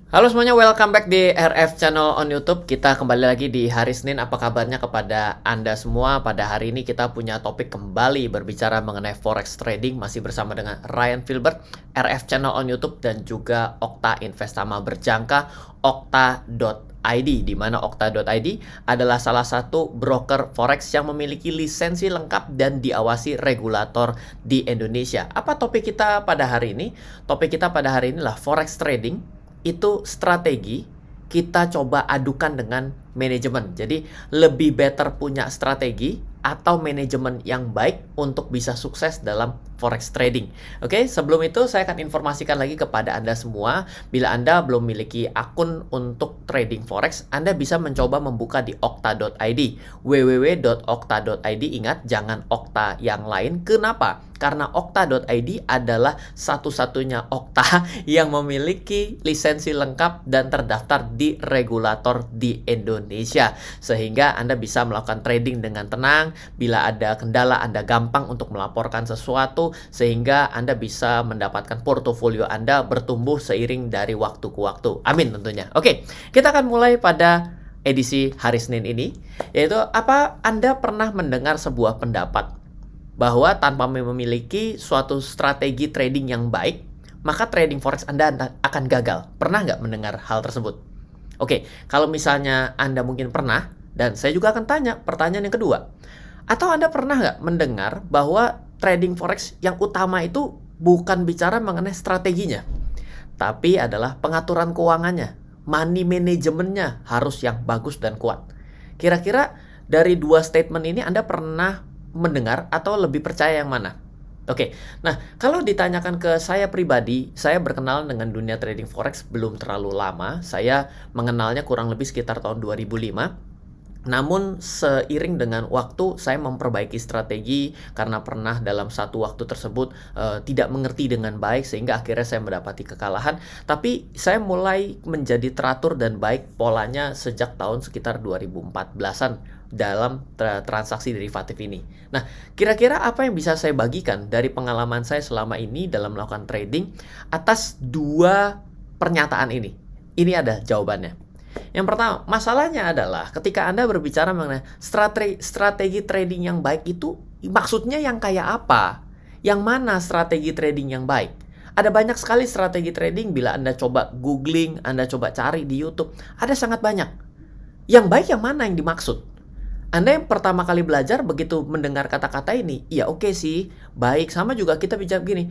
Halo semuanya, welcome back di RF Channel on YouTube. Kita kembali lagi di hari Senin. Apa kabarnya kepada Anda semua? Pada hari ini kita punya topik kembali berbicara mengenai forex trading. Masih bersama dengan Ryan Filbert, RF Channel on YouTube, dan juga Okta Investama Berjangka, okta.id, di mana okta.id adalah salah satu broker forex yang memiliki lisensi lengkap dan diawasi regulator di Indonesia. Apa topik kita pada hari ini? Topik kita pada hari ini adalah forex trading. Itu strategi kita coba adukan dengan manajemen. Jadi lebih better punya strategi atau manajemen yang baik untuk bisa sukses dalam forex trading. Oke, sebelum itu saya akan informasikan lagi kepada Anda semua, bila Anda belum memiliki akun untuk trading forex, Anda bisa mencoba membuka di okta.id, www.okta.id. Ingat, jangan Okta yang lain. Kenapa? Karena okta.id adalah satu-satunya Okta yang memiliki lisensi lengkap dan terdaftar di regulator di Indonesia. Sehingga Anda bisa melakukan trading dengan tenang. Bila ada kendala, Anda gampang untuk melaporkan sesuatu, sehingga Anda bisa mendapatkan portofolio Anda bertumbuh seiring dari waktu ke waktu. Amin tentunya. Oke, kita akan mulai pada edisi hari Senin ini, yaitu apa Anda pernah mendengar sebuah pendapat bahwa tanpa memiliki suatu strategi trading yang baik, maka trading forex Anda akan gagal. Pernah nggak mendengar hal tersebut? Oke, kalau misalnya Anda mungkin pernah, dan saya juga akan tanya pertanyaan yang kedua. Atau Anda pernah nggak mendengar bahwa trading forex yang utama itu bukan bicara mengenai strateginya, tapi adalah pengaturan keuangannya, money manajemennya harus yang bagus dan kuat. Kira-kira dari dua statement ini Anda pernah mendengar atau lebih percaya yang mana? Oke, nah kalau ditanyakan ke saya pribadi, saya berkenalan dengan dunia trading forex belum terlalu lama. Saya mengenalnya kurang lebih sekitar tahun 2005. Namun seiring dengan waktu saya memperbaiki strategi karena pernah dalam satu waktu tersebut tidak mengerti dengan baik, sehingga akhirnya saya mendapati kekalahan. Tapi saya mulai menjadi teratur dan baik polanya sejak tahun sekitar 2014-an dalam transaksi derivatif ini. Nah, kira-kira apa yang bisa saya bagikan dari pengalaman saya selama ini dalam melakukan trading atas dua pernyataan ini? Ini ada jawabannya. Yang pertama, masalahnya adalah ketika Anda berbicara mengenai strategi trading yang baik itu maksudnya yang kayak apa? Yang mana strategi trading yang baik? Ada banyak sekali strategi trading. Bila Anda coba googling, Anda coba cari di YouTube, ada sangat banyak. Yang baik yang mana yang dimaksud? Anda yang pertama kali belajar, begitu mendengar kata-kata ini, ya oke sih, baik. Sama juga kita bicara begini,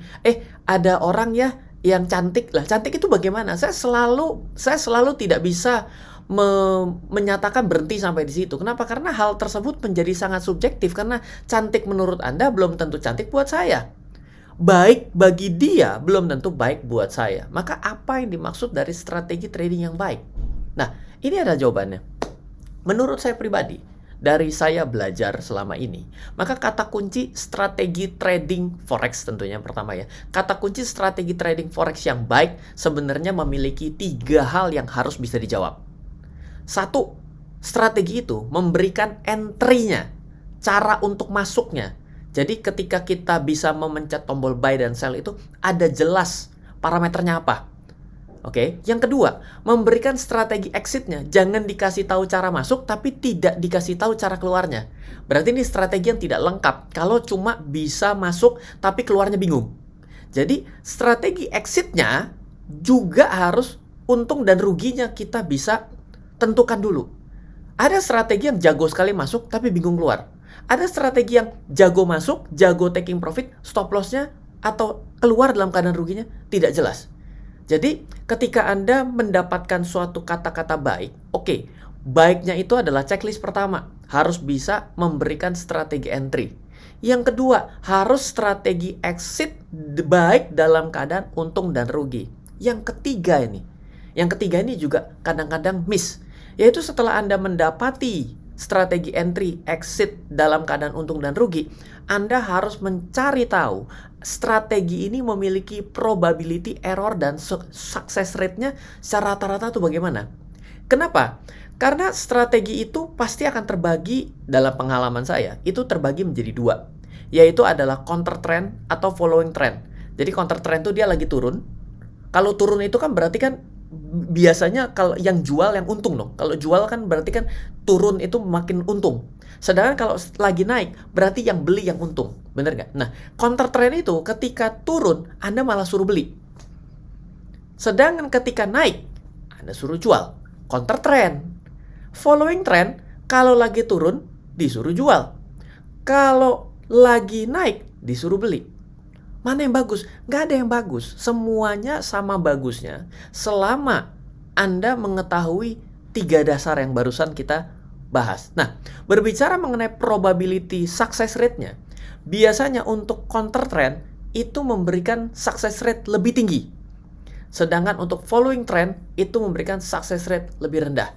ada orang ya yang cantik lah. Cantik itu bagaimana? Saya selalu tidak bisa menyatakan berhenti sampai di situ. Kenapa? Karena hal tersebut menjadi sangat subjektif. Karena cantik menurut Anda belum tentu cantik buat saya. Baik bagi dia belum tentu baik buat saya. Maka apa yang dimaksud dari strategi trading yang baik? Nah, ini ada jawabannya. Menurut saya pribadi, dari saya belajar selama ini, maka kata kunci strategi trading forex tentunya yang pertama ya. Kata kunci strategi trading forex yang baik sebenarnya memiliki 3 hal yang harus bisa dijawab. 1, strategi itu memberikan entry-nya, cara untuk masuknya. Jadi ketika kita bisa memencet tombol buy dan sell itu ada jelas parameternya apa. Oke, yang kedua, memberikan strategi exit-nya. Jangan dikasih tahu cara masuk, tapi tidak dikasih tahu cara keluarnya. Berarti ini strategi yang tidak lengkap. Kalau cuma bisa masuk, tapi keluarnya bingung. Jadi, strategi exit-nya juga harus untung dan ruginya kita bisa tentukan dulu. Ada strategi yang jago sekali masuk, tapi bingung keluar. Ada strategi yang jago masuk, jago taking profit, stop loss-nya atau keluar dalam keadaan ruginya tidak jelas. Jadi, ketika Anda mendapatkan suatu kata-kata baik, oke, baiknya itu adalah checklist pertama. Harus bisa memberikan strategi entry. Yang kedua, harus strategi exit baik dalam keadaan untung dan rugi. Yang ketiga ini juga kadang-kadang miss. Yaitu setelah Anda mendapati strategi entry, exit dalam keadaan untung dan rugi, Anda harus mencari tahu strategi ini memiliki probability error dan success rate-nya secara rata-rata itu bagaimana. Kenapa? Karena strategi itu pasti akan terbagi, dalam pengalaman saya, itu terbagi menjadi 2. Yaitu adalah counter trend atau following trend. Jadi counter trend itu dia lagi turun. Kalau turun itu kan berarti kan biasanya kalau yang jual yang untung dong. Kalau jual kan berarti kan turun itu makin untung. Sedangkan kalau lagi naik, berarti yang beli yang untung. Bener nggak? Nah, counter trend itu ketika turun, Anda malah suruh beli. Sedangkan ketika naik, Anda suruh jual. Counter trend. Following trend, kalau lagi turun, disuruh jual. Kalau lagi naik, disuruh beli. Mana yang bagus? Nggak ada yang bagus. Semuanya sama bagusnya. Selama Anda mengetahui 3 dasar yang barusan kita bahas. Nah, berbicara mengenai probability success rate-nya, biasanya untuk counter trend itu memberikan success rate lebih tinggi. Sedangkan untuk following trend itu memberikan success rate lebih rendah.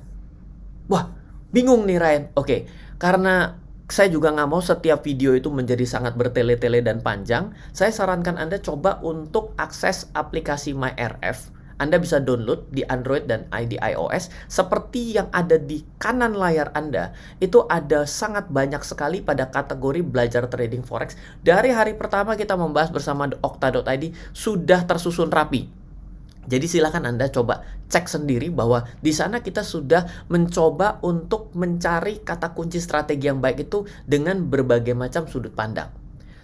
Wah, bingung nih Ryan. Oke, karena saya juga nggak mau setiap video itu menjadi sangat bertele-tele dan panjang. Saya sarankan Anda coba untuk akses aplikasi MyRF. Anda bisa download di Android dan di iOS. Seperti yang ada di kanan layar Anda, itu ada sangat banyak sekali pada kategori belajar trading forex. Dari hari pertama kita membahas bersama Okta.id sudah tersusun rapi. Jadi silakan Anda coba cek sendiri bahwa di sana kita sudah mencoba untuk mencari kata kunci strategi yang baik itu dengan berbagai macam sudut pandang.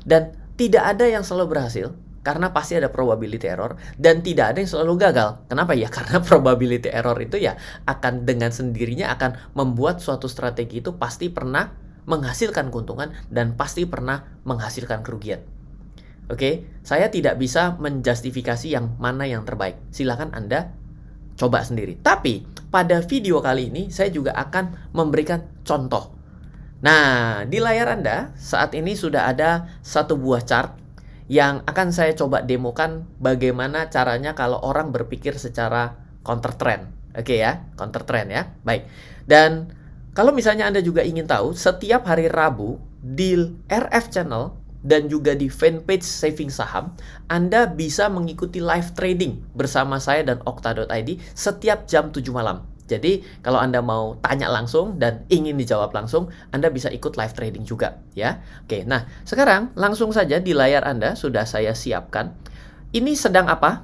Dan tidak ada yang selalu berhasil karena pasti ada probability error, dan tidak ada yang selalu gagal. Kenapa ya? Karena probability error itu ya akan dengan sendirinya akan membuat suatu strategi itu pasti pernah menghasilkan keuntungan dan pasti pernah menghasilkan kerugian. Oke, saya tidak bisa menjustifikasi yang mana yang terbaik. Silakan Anda coba sendiri. Tapi pada video kali ini saya juga akan memberikan contoh. Nah, di layar Anda saat ini sudah ada satu buah chart yang akan saya coba demokan bagaimana caranya kalau orang berpikir secara counter trend. Oke ya, counter trend ya. Baik. Dan kalau misalnya Anda juga ingin tahu, setiap hari Rabu di RF Channel dan juga di fanpage Saving Saham, Anda bisa mengikuti live trading bersama saya dan Okta.id setiap jam 7 malam. Jadi, kalau Anda mau tanya langsung dan ingin dijawab langsung, Anda bisa ikut live trading juga, ya. Oke, nah, sekarang langsung saja di layar Anda sudah saya siapkan. Ini sedang apa?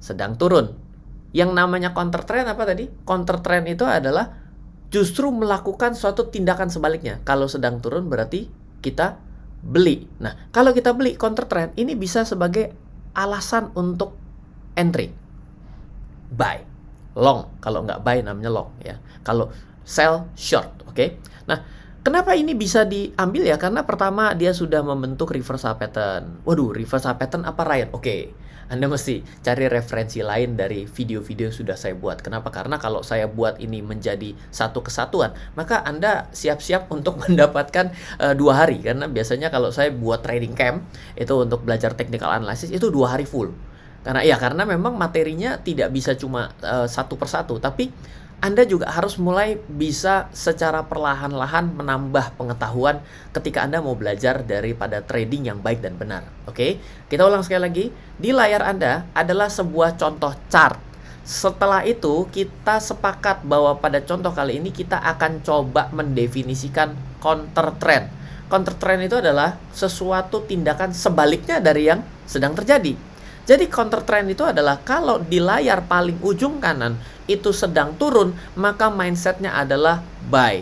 Sedang turun. Yang namanya counter trend apa tadi? Counter trend itu adalah justru melakukan suatu tindakan sebaliknya. Kalau sedang turun berarti kita beli. Nah, kalau kita beli counter trend, ini bisa sebagai alasan untuk entry. Buy. Long. Kalau nggak buy namanya long ya. Kalau sell, short. Oke. Nah, kenapa ini bisa diambil ya? Karena pertama dia sudah membentuk reversal pattern. Waduh, reversal pattern apa Ryan? Oke. Anda mesti cari referensi lain dari video-video yang sudah saya buat. Kenapa? Karena kalau saya buat ini menjadi satu kesatuan, maka Anda siap-siap untuk mendapatkan 2 hari. Karena biasanya kalau saya buat trading camp, itu untuk belajar technical analysis, itu 2 hari full. Karena memang materinya tidak bisa cuma satu persatu, tapi Anda juga harus mulai bisa secara perlahan-lahan menambah pengetahuan ketika Anda mau belajar daripada trading yang baik dan benar. Oke, kita ulang sekali lagi. Di layar Anda adalah sebuah contoh chart. Setelah itu kita sepakat bahwa pada contoh kali ini kita akan coba mendefinisikan counter trend. Counter trend itu adalah sesuatu tindakan sebaliknya dari yang sedang terjadi. Jadi counter trend itu adalah kalau di layar paling ujung kanan itu sedang turun, maka mindsetnya adalah buy.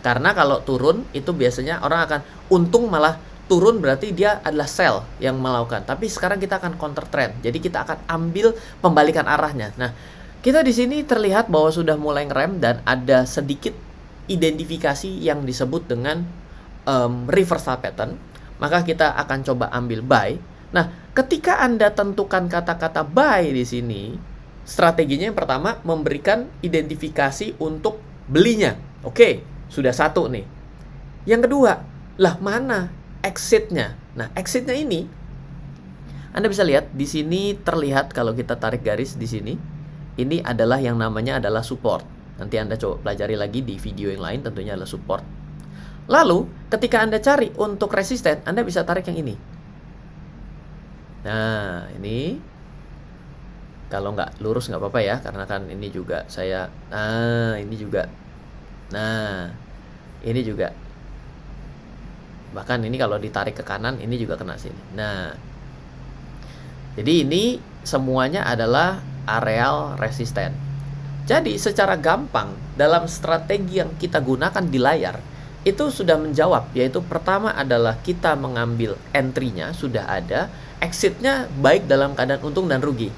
Karena kalau turun itu biasanya orang akan untung, malah turun berarti dia adalah sell yang melakukan. Tapi sekarang kita akan counter trend. Jadi kita akan ambil pembalikan arahnya. Nah, kita di sini terlihat bahwa sudah mulai ngerem dan ada sedikit identifikasi yang disebut dengan reversal pattern. Maka kita akan coba ambil buy. Nah, ketika Anda tentukan kata-kata buy di sini, strateginya yang pertama memberikan identifikasi untuk belinya. Oke, sudah satu nih. Yang kedua, lah mana exitnya? Nah, exitnya ini Anda bisa lihat di sini terlihat kalau kita tarik garis di sini, ini adalah yang namanya adalah support. Nanti Anda coba pelajari lagi di video yang lain, tentunya adalah support. Lalu, ketika Anda cari untuk resisten, Anda bisa tarik yang ini. Nah, ini kalau nggak lurus nggak apa-apa ya, karena kan ini juga saya, ini juga, ini juga, bahkan ini kalau ditarik ke kanan, ini juga kena sini. Nah, jadi ini semuanya adalah areal resisten. Jadi secara gampang dalam strategi yang kita gunakan di layar itu sudah menjawab, yaitu pertama adalah kita mengambil entry-nya sudah ada, exit-nya baik dalam keadaan untung dan rugi.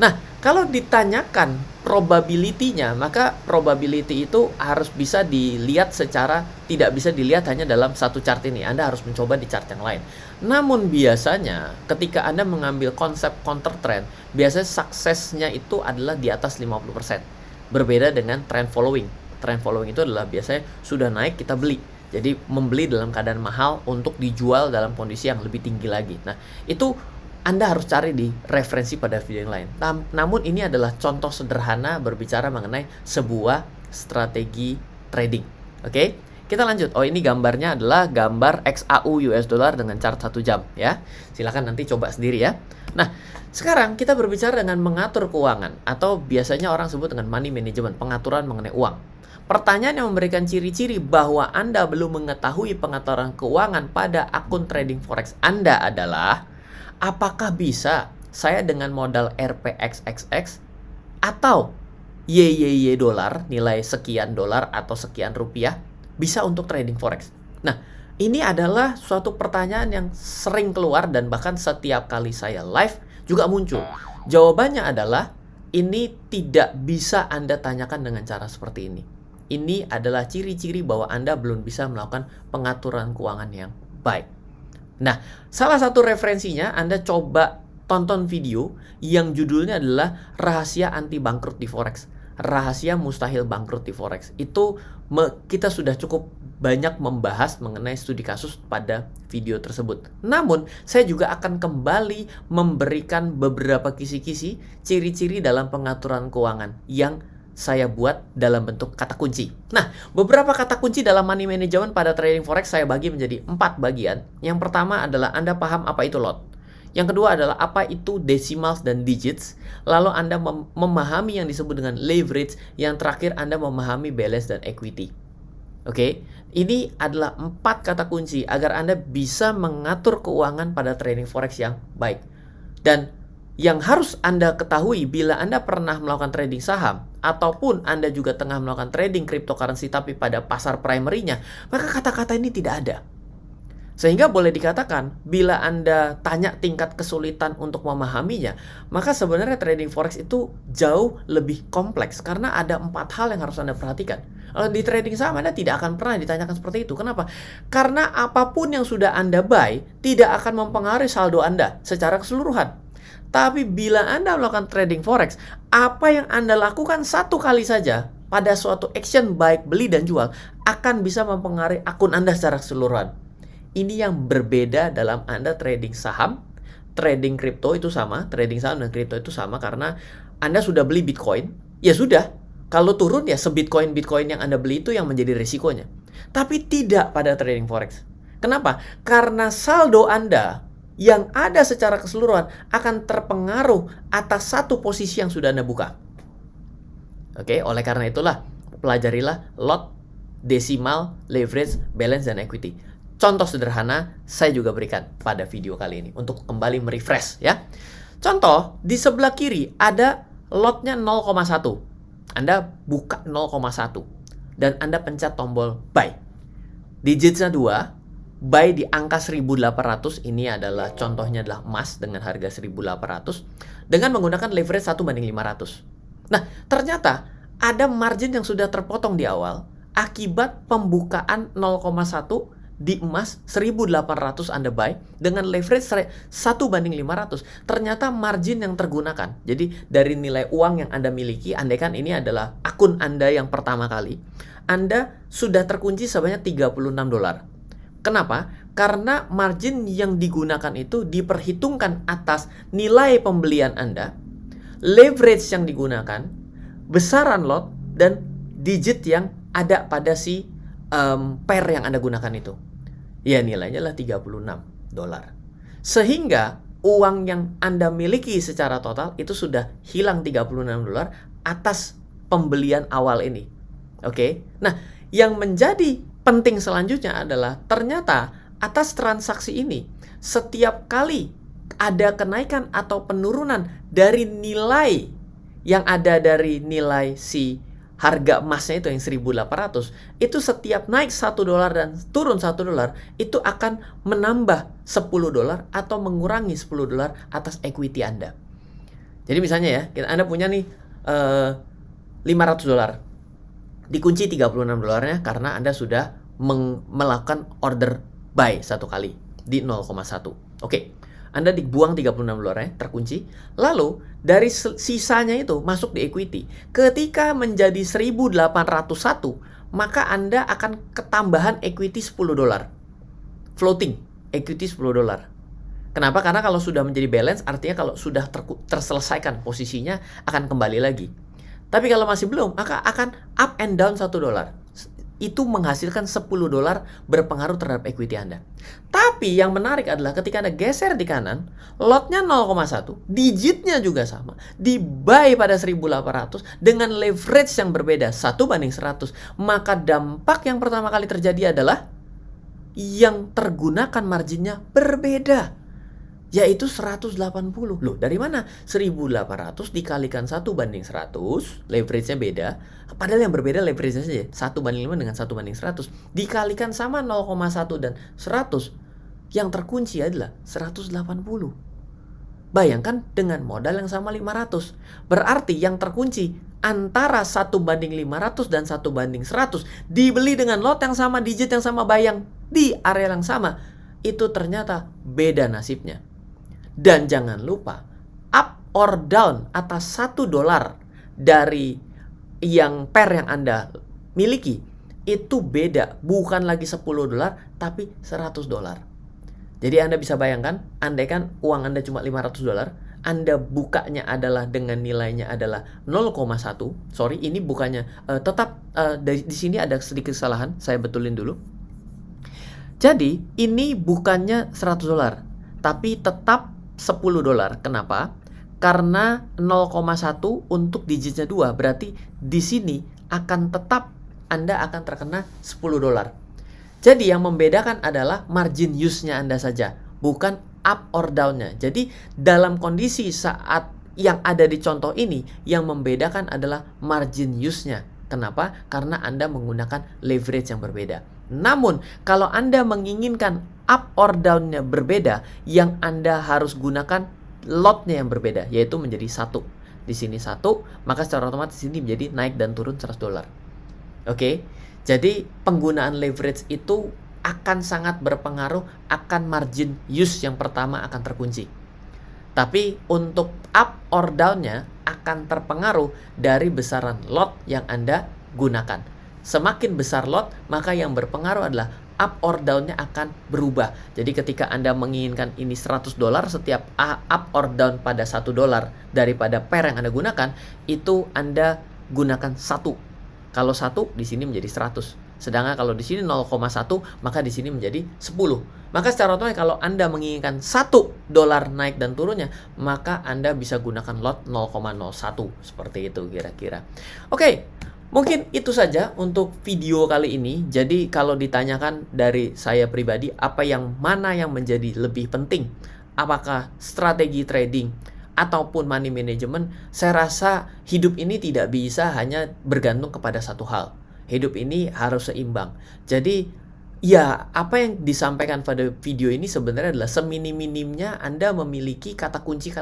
Nah, kalau ditanyakan probability-nya, maka probability itu harus bisa dilihat secara, tidak bisa dilihat hanya dalam satu chart ini. Anda harus mencoba di chart yang lain. Namun biasanya ketika Anda mengambil konsep counter trend, biasanya suksesnya itu adalah di atas 50%. Berbeda dengan trend following. Trend following itu adalah biasanya sudah naik kita beli. Jadi membeli dalam keadaan mahal untuk dijual dalam kondisi yang lebih tinggi lagi. Nah, itu Anda harus cari di referensi pada video yang lain. Namun ini adalah contoh sederhana berbicara mengenai sebuah strategi trading. Oke? Kita lanjut. Oh, ini gambarnya adalah gambar XAU US dollar dengan chart 1 jam ya. Silakan nanti coba sendiri ya. Nah, sekarang kita berbicara dengan mengatur keuangan atau biasanya orang sebut dengan money management, pengaturan mengenai uang. Pertanyaan yang memberikan ciri-ciri bahwa Anda belum mengetahui pengaturan keuangan pada akun trading forex Anda adalah, apakah bisa saya dengan modal RPXXX atau YYY dolar, nilai sekian dolar atau sekian rupiah, bisa untuk trading forex? Nah, ini adalah suatu pertanyaan yang sering keluar dan bahkan setiap kali saya live juga muncul. Jawabannya adalah, ini tidak bisa Anda tanyakan dengan cara seperti ini. Ini adalah ciri-ciri bahwa Anda belum bisa melakukan pengaturan keuangan yang baik. Nah, salah satu referensinya Anda coba tonton video yang judulnya adalah Rahasia Anti Bangkrut di Forex. Rahasia mustahil bangkrut di Forex. Itu kita sudah cukup banyak membahas mengenai studi kasus pada video tersebut. Namun, saya juga akan kembali memberikan beberapa kisi-kisi ciri-ciri dalam pengaturan keuangan yang saya buat dalam bentuk kata kunci. Nah, beberapa kata kunci dalam money management pada trading forex saya bagi menjadi 4 bagian. Yang pertama adalah Anda paham apa itu lot. Yang kedua adalah apa itu decimals dan digits. Lalu Anda memahami yang disebut dengan leverage. Yang terakhir Anda memahami balance dan equity. Oke, ini adalah 4 kata kunci agar Anda bisa mengatur keuangan pada trading forex yang baik. Dan yang harus Anda ketahui bila Anda pernah melakukan trading saham ataupun Anda juga tengah melakukan trading cryptocurrency tapi pada pasar primary-nya, maka kata-kata ini tidak ada. Sehingga boleh dikatakan bila Anda tanya tingkat kesulitan untuk memahaminya, maka sebenarnya trading forex itu jauh lebih kompleks karena ada 4 hal yang harus Anda perhatikan. Kalau di trading saham Anda tidak akan pernah ditanyakan seperti itu. Kenapa? Karena apapun yang sudah Anda buy tidak akan mempengaruhi saldo Anda secara keseluruhan. Tapi bila Anda melakukan trading forex, apa yang Anda lakukan satu kali saja pada suatu action baik beli dan jual akan bisa mempengaruhi akun Anda secara keseluruhan. Ini yang berbeda dalam Anda trading saham, trading kripto itu sama, trading saham dan kripto itu sama karena Anda sudah beli Bitcoin, ya sudah. Kalau turun ya se-Bitcoin yang Anda beli itu yang menjadi risikonya. Tapi tidak pada trading forex. Kenapa? Karena saldo Anda yang ada secara keseluruhan akan terpengaruh atas satu posisi yang sudah Anda buka. Oke, oleh karena itulah pelajarilah lot, decimal, leverage, balance, dan equity. Contoh sederhana saya juga berikan pada video kali ini untuk kembali merefresh ya. Contoh, di sebelah kiri ada lotnya 0,1. Anda buka 0,1 dan Anda pencet tombol buy. Digitsnya 2. Buy di angka 1.800, ini adalah contohnya adalah emas dengan harga 1.800 dengan menggunakan leverage 1:500. Nah, ternyata ada margin yang sudah terpotong di awal akibat pembukaan 0,1 di emas 1.800 Anda buy dengan leverage 1:500. Ternyata margin yang tergunakan. Jadi dari nilai uang yang Anda miliki, andaikan ini adalah akun Anda yang pertama kali, Anda sudah terkunci sebanyak $36. Kenapa? Karena margin yang digunakan itu diperhitungkan atas nilai pembelian Anda, leverage yang digunakan, besaran lot, dan digit yang ada pada si pair yang Anda gunakan itu. Ya, nilainya adalah $36. Sehingga uang yang Anda miliki secara total itu sudah hilang $36 atas pembelian awal ini. Oke. Nah, yang menjadi penting selanjutnya adalah ternyata atas transaksi ini setiap kali ada kenaikan atau penurunan dari nilai yang ada dari nilai si harga emasnya itu yang 1.800, itu setiap naik $1 dan turun $1, itu akan menambah $10 atau mengurangi $10 atas equity Anda. Jadi misalnya ya, Anda punya nih $500. Dikunci $36-nya karena Anda sudah melakukan order buy satu kali di 0,1. Oke. Anda dibuang $36 terkunci. Lalu dari sisanya itu masuk di equity. Ketika menjadi 1.801, maka Anda akan ketambahan equity $10. Floating, equity $10. Kenapa? Karena kalau sudah menjadi balance, artinya kalau sudah terselesaikan posisinya akan kembali lagi. Tapi kalau masih belum, maka akan up and down $1. Itu menghasilkan $10 berpengaruh terhadap equity Anda. Tapi yang menarik adalah ketika Anda geser di kanan, lotnya 0,1, digitnya juga sama, di buy pada 1.800 dengan leverage yang berbeda 1/100, maka dampak yang pertama kali terjadi adalah yang tergunakan marginnya berbeda, yaitu 180. Loh, dari mana? 1.800 dikalikan 1/100, leverage-nya beda. Padahal yang berbeda leverage-nya saja. 1/5 dengan 1/100. Dikalikan sama 0,1 dan 100. Yang terkunci adalah 180. Bayangkan dengan modal yang sama 500. Berarti yang terkunci antara 1/500 dan 1/100 dibeli dengan lot yang sama, digit yang sama, bayang di area yang sama. Itu ternyata beda nasibnya. Dan jangan lupa, up or down atas $1 dari yang pair yang Anda miliki, itu beda. Bukan lagi $10, tapi $100. Jadi Anda bisa bayangkan, andaikan uang Anda cuma $500, Anda bukanya adalah dengan nilainya adalah 0,1. Sorry, ini bukannya, tetap di sini ada sedikit kesalahan, saya betulin dulu. Jadi, ini bukannya $100, tapi tetap $10. Kenapa? Karena 0,1 untuk digitnya 2. Berarti di sini akan tetap Anda akan terkena $10. Jadi yang membedakan adalah margin use-nya Anda saja, bukan up or down-nya. Jadi dalam kondisi saat yang ada di contoh ini, yang membedakan adalah margin use-nya. Kenapa? Karena Anda menggunakan leverage yang berbeda. Namun, kalau Anda menginginkan up or down-nya berbeda, yang Anda harus gunakan lot-nya yang berbeda, yaitu menjadi 1. Di sini 1, maka secara otomatis ini menjadi naik dan turun $100. Oke? Jadi, penggunaan leverage itu akan sangat berpengaruh akan margin use yang pertama akan terkunci. Tapi untuk up or down-nya akan terpengaruh dari besaran lot yang Anda gunakan. Semakin besar lot, maka yang berpengaruh adalah up or down-nya akan berubah. Jadi ketika Anda menginginkan ini $100, setiap up or down pada $1 daripada pair yang Anda gunakan, itu Anda gunakan 1. Kalau 1 di sini menjadi 100. Sedangkan kalau di sini 0,1, maka di sini menjadi 10. Maka secara otomatis kalau Anda menginginkan $1 naik dan turunnya, maka Anda bisa gunakan lot 0,01. Seperti itu kira-kira. Oke, mungkin itu saja untuk video kali ini. Jadi kalau ditanyakan dari saya pribadi, mana yang menjadi lebih penting? Apakah strategi trading ataupun money management? Saya rasa hidup ini tidak bisa hanya bergantung kepada satu hal. Hidup ini harus seimbang. Jadi, ya apa yang disampaikan pada video ini sebenarnya adalah seminim-minimnya Anda memiliki kata kunci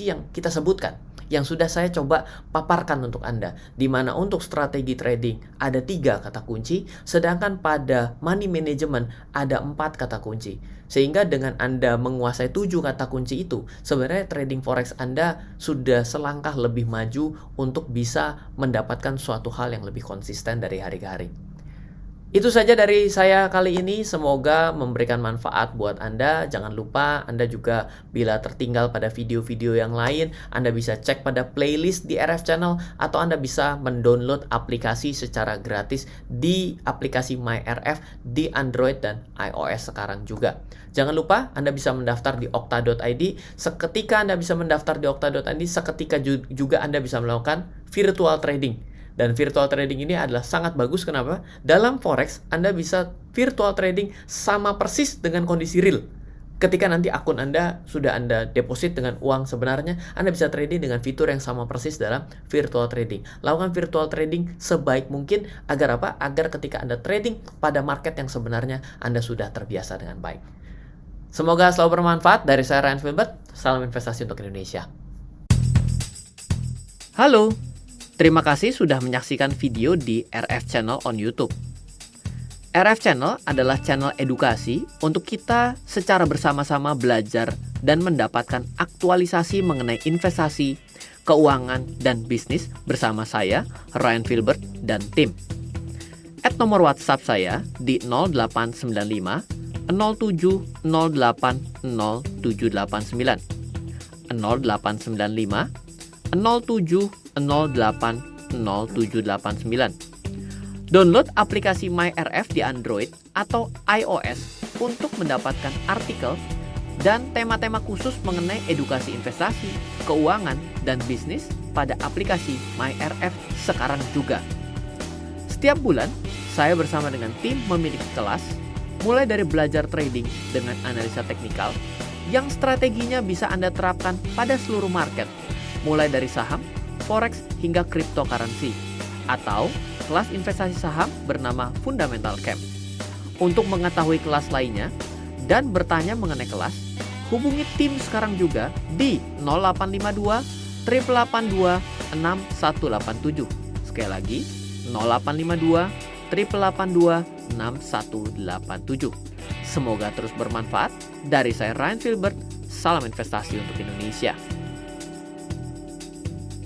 yang kita sebutkan, yang sudah saya coba paparkan untuk Anda. Di mana untuk strategi trading ada 3 kata kunci, sedangkan pada money management ada 4 kata kunci. Sehingga dengan Anda menguasai 7 kata kunci itu, sebenarnya trading forex Anda sudah selangkah lebih maju untuk bisa mendapatkan suatu hal yang lebih konsisten dari hari ke hari. Itu saja dari saya kali ini, semoga memberikan manfaat buat Anda. Jangan lupa Anda juga bila tertinggal pada video-video yang lain, Anda bisa cek pada playlist di RF Channel, atau Anda bisa mendownload aplikasi secara gratis di aplikasi MyRF di Android dan iOS sekarang juga. Jangan lupa Anda bisa mendaftar di okta.id. Seketika Anda bisa mendaftar di okta.id, seketika juga Anda bisa melakukan virtual trading. Dan virtual trading ini adalah sangat bagus. Kenapa? Dalam forex, Anda bisa virtual trading sama persis dengan kondisi real. Ketika nanti akun Anda sudah Anda deposit dengan uang sebenarnya, Anda bisa trading dengan fitur yang sama persis dalam virtual trading. Lakukan virtual trading sebaik mungkin agar apa? Agar ketika Anda trading pada market yang sebenarnya Anda sudah terbiasa dengan baik. Semoga selalu bermanfaat. Dari saya Ryan Filbert, salam investasi untuk Indonesia. Halo, terima kasih sudah menyaksikan video di RF Channel on YouTube. RF Channel adalah channel edukasi untuk kita secara bersama-sama belajar dan mendapatkan aktualisasi mengenai investasi, keuangan, dan bisnis bersama saya, Ryan Filbert, dan tim. Add nomor WhatsApp saya di 0895 07 08 0789 0895 07 08 0789. Download aplikasi MyRF di Android atau iOS untuk mendapatkan artikel dan tema-tema khusus mengenai edukasi investasi, keuangan, dan bisnis pada aplikasi MyRF sekarang juga. Setiap bulan, saya bersama dengan tim memiliki kelas, mulai dari belajar trading dengan analisa teknikal, yang strateginya bisa Anda terapkan pada seluruh market, mulai dari saham, forex, hingga cryptocurrency, atau kelas investasi saham bernama Fundamental Camp. Untuk mengetahui kelas lainnya dan bertanya mengenai kelas, hubungi tim sekarang juga di 0852 882 6187. Sekali lagi, 0852 882 6187. Semoga terus bermanfaat. Dari saya Ryan Filbert, salam investasi untuk Indonesia.